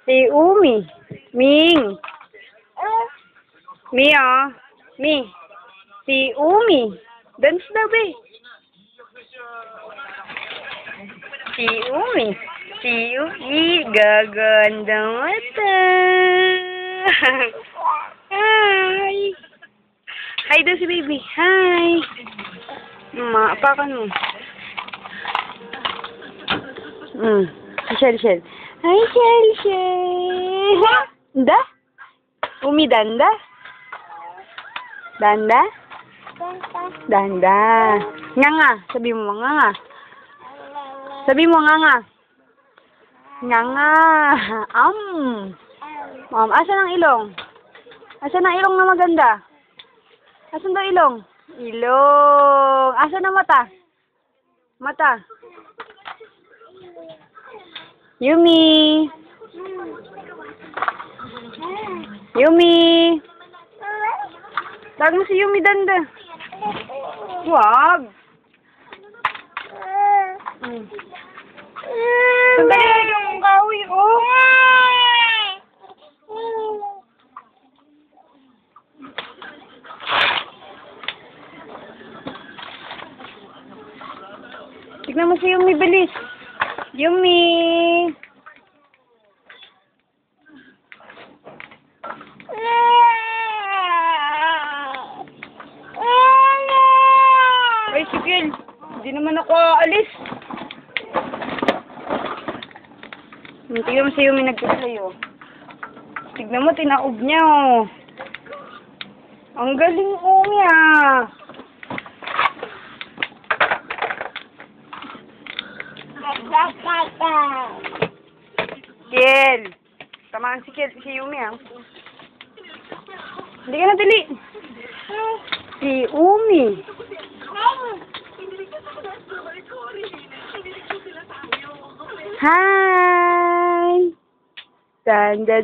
Si Umi. Ming. Mi, oh. Mi. Si Umi. Dance daw, be. Si Umi. Si Umi. Gagandang mata. Hi. Hi daw si baby. Hi. Apakan mo. Shell. Hi, Shell. Da? Umi danda? Danda? Danda. Nganga. Sabi mo, nganga. Sabi mo, nganga. Nganga. Asan ang ilong? Asan ang ilong na maganda? Asan daw ilong? Ilong. Asan ang mata? Mata. Yumi. Yumi. Tawag mo si Yumi danda. Wag. Sandali yung kahoy, oh. Tignan mo si Yumi, bilis. Yumi. Ay, sige. Hindi naman ako aalis. Tignan mo si Yumi nagsasayo. Tignan mo, tinaob niya, oh. Ang galing, Umi, ah. Kiel. Tamaan si Yumi, ah. Hindi ka na dali. Si Umi. Hi. Danda.